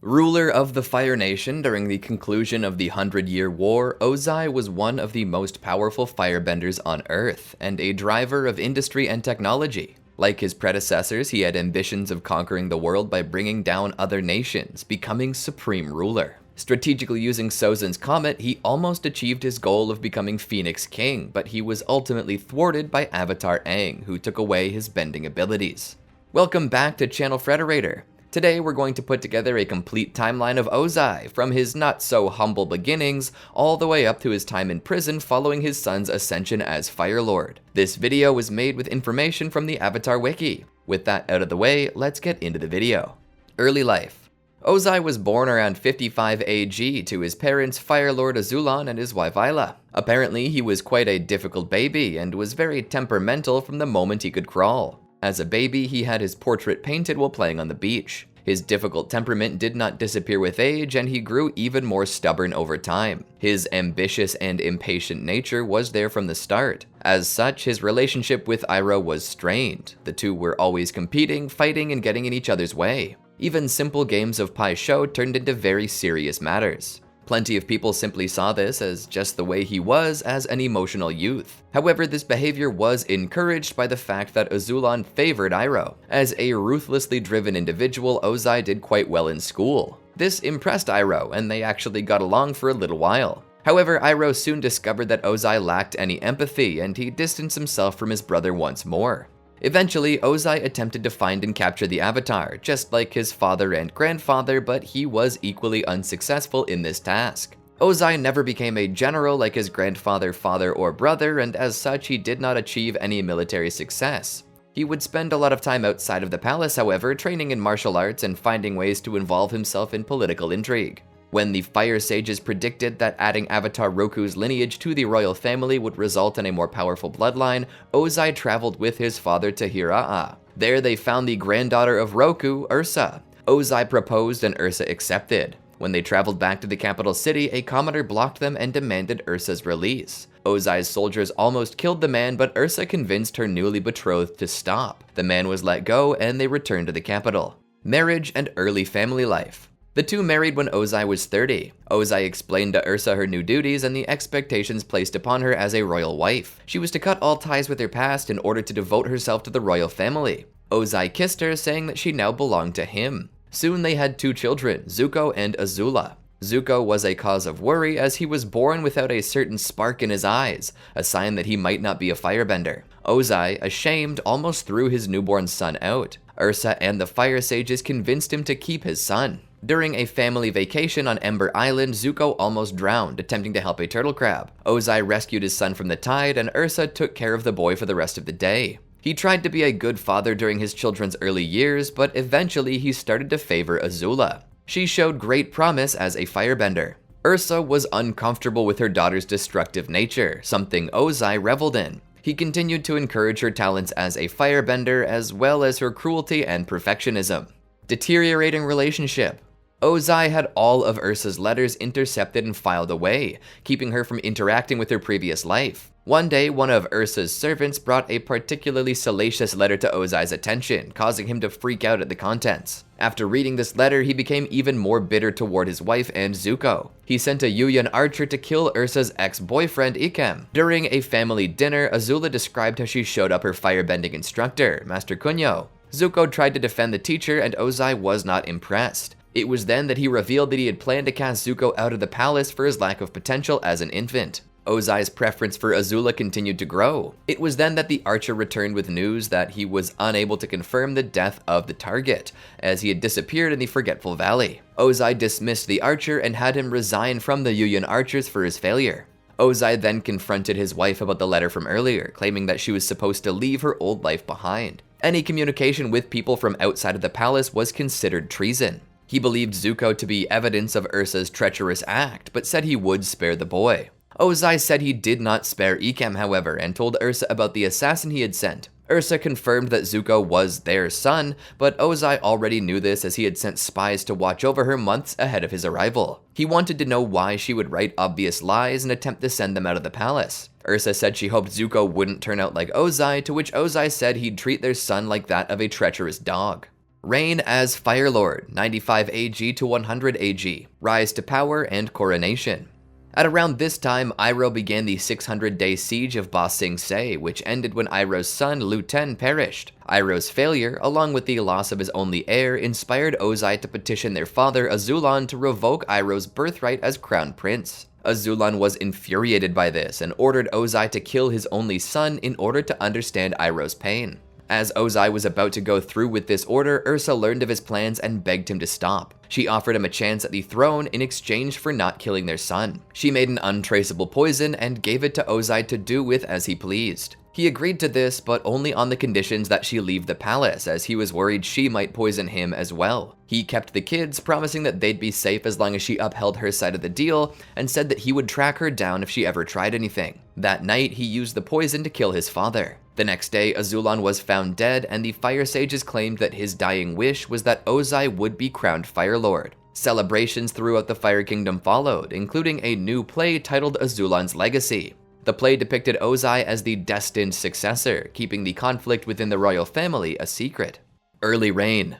Ruler of the Fire Nation during the conclusion of the 100-Year War, Ozai was one of the most powerful firebenders on Earth, and a driver of industry and technology. Like his predecessors, he had ambitions of conquering the world by bringing down other nations, becoming supreme ruler. Strategically using Sozin's Comet, he almost achieved his goal of becoming Phoenix King, but he was ultimately thwarted by Avatar Aang, who took away his bending abilities. Welcome back to Channel Frederator. Today we're going to put together a complete timeline of Ozai, from his not-so-humble beginnings, all the way up to his time in prison following his son's ascension as Fire Lord. This video was made with information from the Avatar Wiki. With that out of the way, let's get into the video. Early life. Ozai was born around 55 AG to his parents Fire Lord Azulon and his wife Ayla. Apparently he was quite a difficult baby and was very temperamental from the moment he could crawl. As a baby, he had his portrait painted while playing on the beach. His difficult temperament did not disappear with age, and he grew even more stubborn over time. His ambitious and impatient nature was there from the start. As such, his relationship with Iroh was strained. The two were always competing, fighting, and getting in each other's way. Even simple games of Pai Sho turned into very serious matters. Plenty of people simply saw this as just the way he was as an emotional youth. However, this behavior was encouraged by the fact that Azulon favored Iroh. As a ruthlessly driven individual, Ozai did quite well in school. This impressed Iroh, and they actually got along for a little while. However, Iroh soon discovered that Ozai lacked any empathy, and he distanced himself from his brother once more. Eventually, Ozai attempted to find and capture the Avatar, just like his father and grandfather, but he was equally unsuccessful in this task. Ozai never became a general like his grandfather, father, or brother, and as such, he did not achieve any military success. He would spend a lot of time outside of the palace, however, training in martial arts and finding ways to involve himself in political intrigue. When the Fire Sages predicted that adding Avatar Roku's lineage to the royal family would result in a more powerful bloodline, Ozai traveled with his father to Hiraa. There they found the granddaughter of Roku, Ursa. Ozai proposed and Ursa accepted. When they traveled back to the capital city, a commoner blocked them and demanded Ursa's release. Ozai's soldiers almost killed the man, but Ursa convinced her newly betrothed to stop. The man was let go and they returned to the capital. Marriage and early family life. The two married when Ozai was 30. Ozai explained to Ursa her new duties and the expectations placed upon her as a royal wife. She was to cut all ties with her past in order to devote herself to the royal family. Ozai kissed her, saying that she now belonged to him. Soon they had two children, Zuko and Azula. Zuko was a cause of worry as he was born without a certain spark in his eyes, a sign that he might not be a firebender. Ozai, ashamed, almost threw his newborn son out. Ursa and the Fire Sages convinced him to keep his son. During a family vacation on Ember Island, Zuko almost drowned, attempting to help a turtle crab. Ozai rescued his son from the tide, and Ursa took care of the boy for the rest of the day. He tried to be a good father during his children's early years, but eventually he started to favor Azula. She showed great promise as a firebender. Ursa was uncomfortable with her daughter's destructive nature, something Ozai reveled in. He continued to encourage her talents as a firebender, as well as her cruelty and perfectionism. Deteriorating relationship. Ozai had all of Ursa's letters intercepted and filed away, keeping her from interacting with her previous life. One day, one of Ursa's servants brought a particularly salacious letter to Ozai's attention, causing him to freak out at the contents. After reading this letter, he became even more bitter toward his wife and Zuko. He sent a Yuyan archer to kill Ursa's ex-boyfriend Ikem. During a family dinner, Azula described how she showed up her firebending instructor, Master Kunyo. Zuko tried to defend the teacher, and Ozai was not impressed. It was then that he revealed that he had planned to cast Zuko out of the palace for his lack of potential as an infant. Ozai's preference for Azula continued to grow. It was then that the archer returned with news that he was unable to confirm the death of the target, as he had disappeared in the Forgetful Valley. Ozai dismissed the archer and had him resign from the Yuyan archers for his failure. Ozai then confronted his wife about the letter from earlier, claiming that she was supposed to leave her old life behind. Any communication with people from outside of the palace was considered treason. He believed Zuko to be evidence of Ursa's treacherous act, but said he would spare the boy. Ozai said he did not spare Ikem, however, and told Ursa about the assassin he had sent. Ursa confirmed that Zuko was their son, but Ozai already knew this as he had sent spies to watch over her months ahead of his arrival. He wanted to know why she would write obvious lies and attempt to send them out of the palace. Ursa said she hoped Zuko wouldn't turn out like Ozai, to which Ozai said he'd treat their son like that of a treacherous dog. Reign as Fire Lord, 95 AG to 100 AG. Rise to power and coronation. At around this time, Iroh began the 600-day siege of Ba Sing Se, which ended when Iroh's son, Lu Ten, perished. Iroh's failure, along with the loss of his only heir, inspired Ozai to petition their father, Azulon, to revoke Iroh's birthright as crown prince. Azulon was infuriated by this and ordered Ozai to kill his only son in order to understand Iroh's pain. As Ozai was about to go through with this order, Ursa learned of his plans and begged him to stop. She offered him a chance at the throne in exchange for not killing their son. She made an untraceable poison and gave it to Ozai to do with as he pleased. He agreed to this, but only on the conditions that she leave the palace, as he was worried she might poison him as well. He kept the kids, promising that they'd be safe as long as she upheld her side of the deal, and said that he would track her down if she ever tried anything. That night, he used the poison to kill his father. The next day, Azulon was found dead, and the Fire Sages claimed that his dying wish was that Ozai would be crowned Fire Lord. Celebrations throughout the Fire Kingdom followed, including a new play titled Azulon's Legacy. The play depicted Ozai as the destined successor, keeping the conflict within the royal family a secret. Early reign.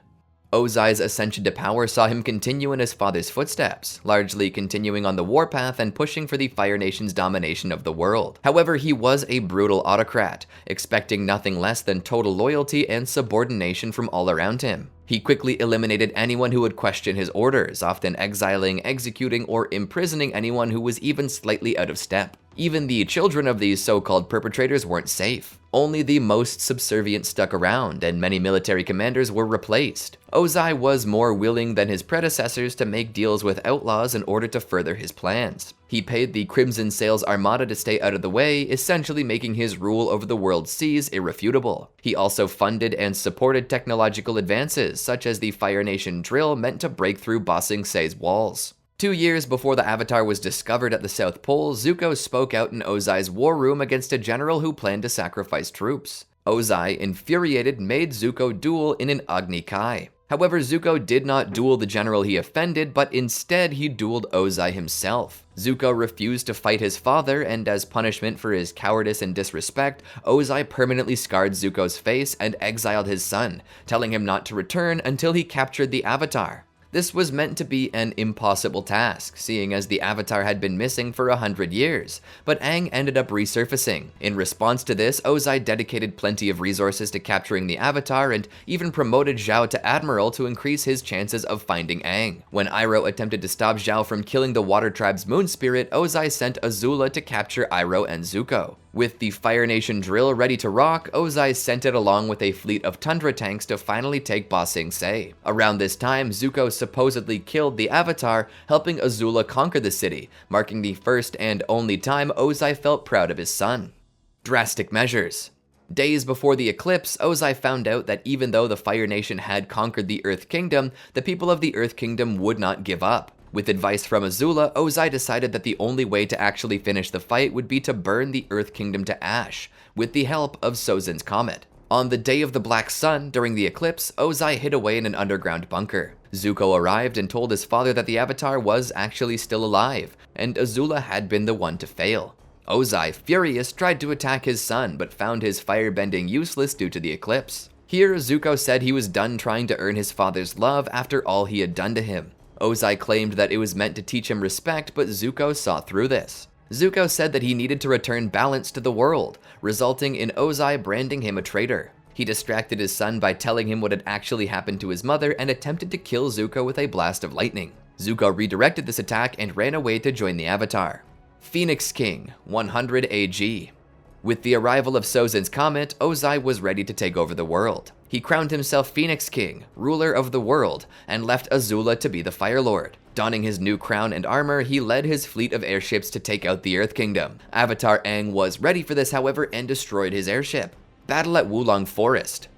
Ozai's ascension to power saw him continue in his father's footsteps, largely continuing on the warpath and pushing for the Fire Nation's domination of the world. However, he was a brutal autocrat, expecting nothing less than total loyalty and subordination from all around him. He quickly eliminated anyone who would question his orders, often exiling, executing, or imprisoning anyone who was even slightly out of step. Even the children of these so-called perpetrators weren't safe. Only the most subservient stuck around, and many military commanders were replaced. Ozai was more willing than his predecessors to make deals with outlaws in order to further his plans. He paid the Crimson Sails Armada to stay out of the way, essentially making his rule over the world's seas irrefutable. He also funded and supported technological advances, such as the Fire Nation drill meant to break through Ba Sing Se's walls. 2 years before the Avatar was discovered at the South Pole, Zuko spoke out in Ozai's war room against a general who planned to sacrifice troops. Ozai, infuriated, made Zuko duel in an Agni Kai. However, Zuko did not duel the general he offended, but instead he dueled Ozai himself. Zuko refused to fight his father, and as punishment for his cowardice and disrespect, Ozai permanently scarred Zuko's face and exiled his son, telling him not to return until he captured the Avatar. This was meant to be an impossible task, seeing as the Avatar had been missing for 100 years, but Aang ended up resurfacing. In response to this, Ozai dedicated plenty of resources to capturing the Avatar and even promoted Zhao to Admiral to increase his chances of finding Aang. When Iroh attempted to stop Zhao from killing the Water Tribe's moon spirit, Ozai sent Azula to capture Iroh and Zuko. With the Fire Nation drill ready to rock, Ozai sent it along with a fleet of tundra tanks to finally take Ba Sing Se. Around this time, Zuko supposedly killed the Avatar, helping Azula conquer the city, marking the first and only time Ozai felt proud of his son. Drastic measures. Days before the eclipse, Ozai found out that even though the Fire Nation had conquered the Earth Kingdom, the people of the Earth Kingdom would not give up. With advice from Azula, Ozai decided that the only way to actually finish the fight would be to burn the Earth Kingdom to ash, with the help of Sozin's Comet. On the day of the Black Sun, during the eclipse, Ozai hid away in an underground bunker. Zuko arrived and told his father that the Avatar was actually still alive, and Azula had been the one to fail. Ozai, furious, tried to attack his son, but found his firebending useless due to the eclipse. Here, Zuko said he was done trying to earn his father's love after all he had done to him. Ozai claimed that it was meant to teach him respect, but Zuko saw through this. Zuko said that he needed to return balance to the world, resulting in Ozai branding him a traitor. He distracted his son by telling him what had actually happened to his mother and attempted to kill Zuko with a blast of lightning. Zuko redirected this attack and ran away to join the Avatar. Phoenix King, 100 AG. With the arrival of Sozin's Comet, Ozai was ready to take over the world. He crowned himself Phoenix King, ruler of the world, and left Azula to be the Fire Lord. Donning his new crown and armor, he led his fleet of airships to take out the Earth Kingdom. Avatar Aang was ready for this, however, and destroyed his airship. Battle at Wulong Forest.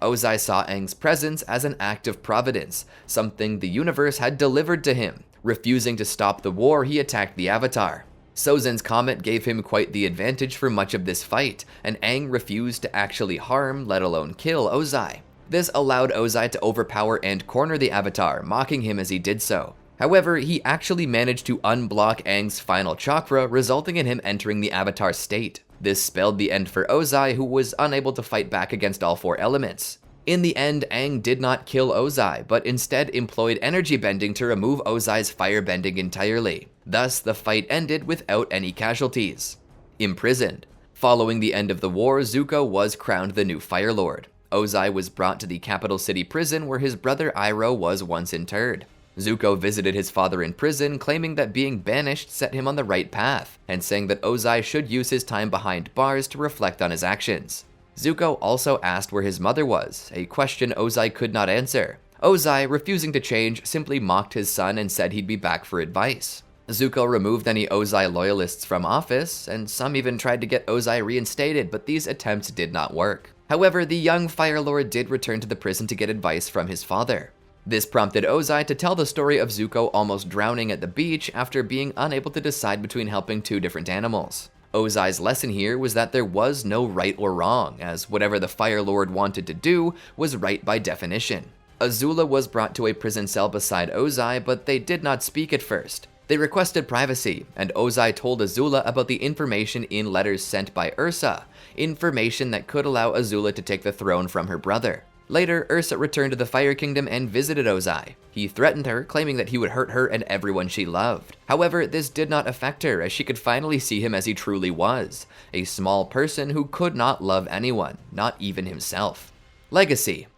Ozai saw Aang's presence as an act of providence, something the universe had delivered to him. Refusing to stop the war, he attacked the Avatar. Sozin's Comet gave him quite the advantage for much of this fight, and Aang refused to actually harm, let alone kill, Ozai. This allowed Ozai to overpower and corner the Avatar, mocking him as he did so. However, he actually managed to unblock Aang's final chakra, resulting in him entering the Avatar state. This spelled the end for Ozai, who was unable to fight back against all four elements. In the end, Aang did not kill Ozai, but instead employed energy bending to remove Ozai's firebending entirely. Thus, the fight ended without any casualties. Imprisoned. Following the end of the war, Zuko was crowned the new Fire Lord. Ozai was brought to the capital city prison where his brother Iroh was once interred. Zuko visited his father in prison, claiming that being banished set him on the right path, and saying that Ozai should use his time behind bars to reflect on his actions. Zuko also asked where his mother was, a question Ozai could not answer. Ozai, refusing to change, simply mocked his son and said he'd be back for advice. Zuko removed any Ozai loyalists from office, and some even tried to get Ozai reinstated, but these attempts did not work. However, the young Fire Lord did return to the prison to get advice from his father. This prompted Ozai to tell the story of Zuko almost drowning at the beach after being unable to decide between helping two different animals. Ozai's lesson here was that there was no right or wrong, as whatever the Fire Lord wanted to do was right by definition. Azula was brought to a prison cell beside Ozai, but they did not speak at first. They requested privacy, and Ozai told Azula about the information in letters sent by Ursa, information that could allow Azula to take the throne from her brother. Later, Ursa returned to the Fire Kingdom and visited Ozai. He threatened her, claiming that he would hurt her and everyone she loved. However, this did not affect her, as she could finally see him as he truly was, a small person who could not love anyone, not even himself. Legacy.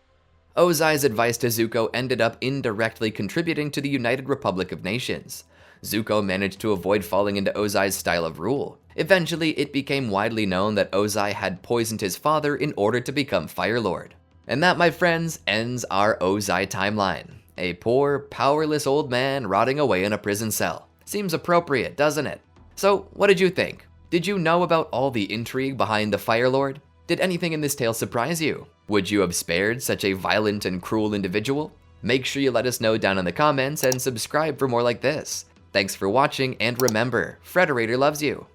Ozai's advice to Zuko ended up indirectly contributing to the United Republic of Nations. Zuko managed to avoid falling into Ozai's style of rule. Eventually, it became widely known that Ozai had poisoned his father in order to become Fire Lord. And that, my friends, ends our Ozai timeline. A poor, powerless old man rotting away in a prison cell. Seems appropriate, doesn't it? So, what did you think? Did you know about all the intrigue behind the Fire Lord? Did anything in this tale surprise you? Would you have spared such a violent and cruel individual? Make sure you let us know down in the comments and subscribe for more like this. Thanks for watching, and remember, Frederator loves you.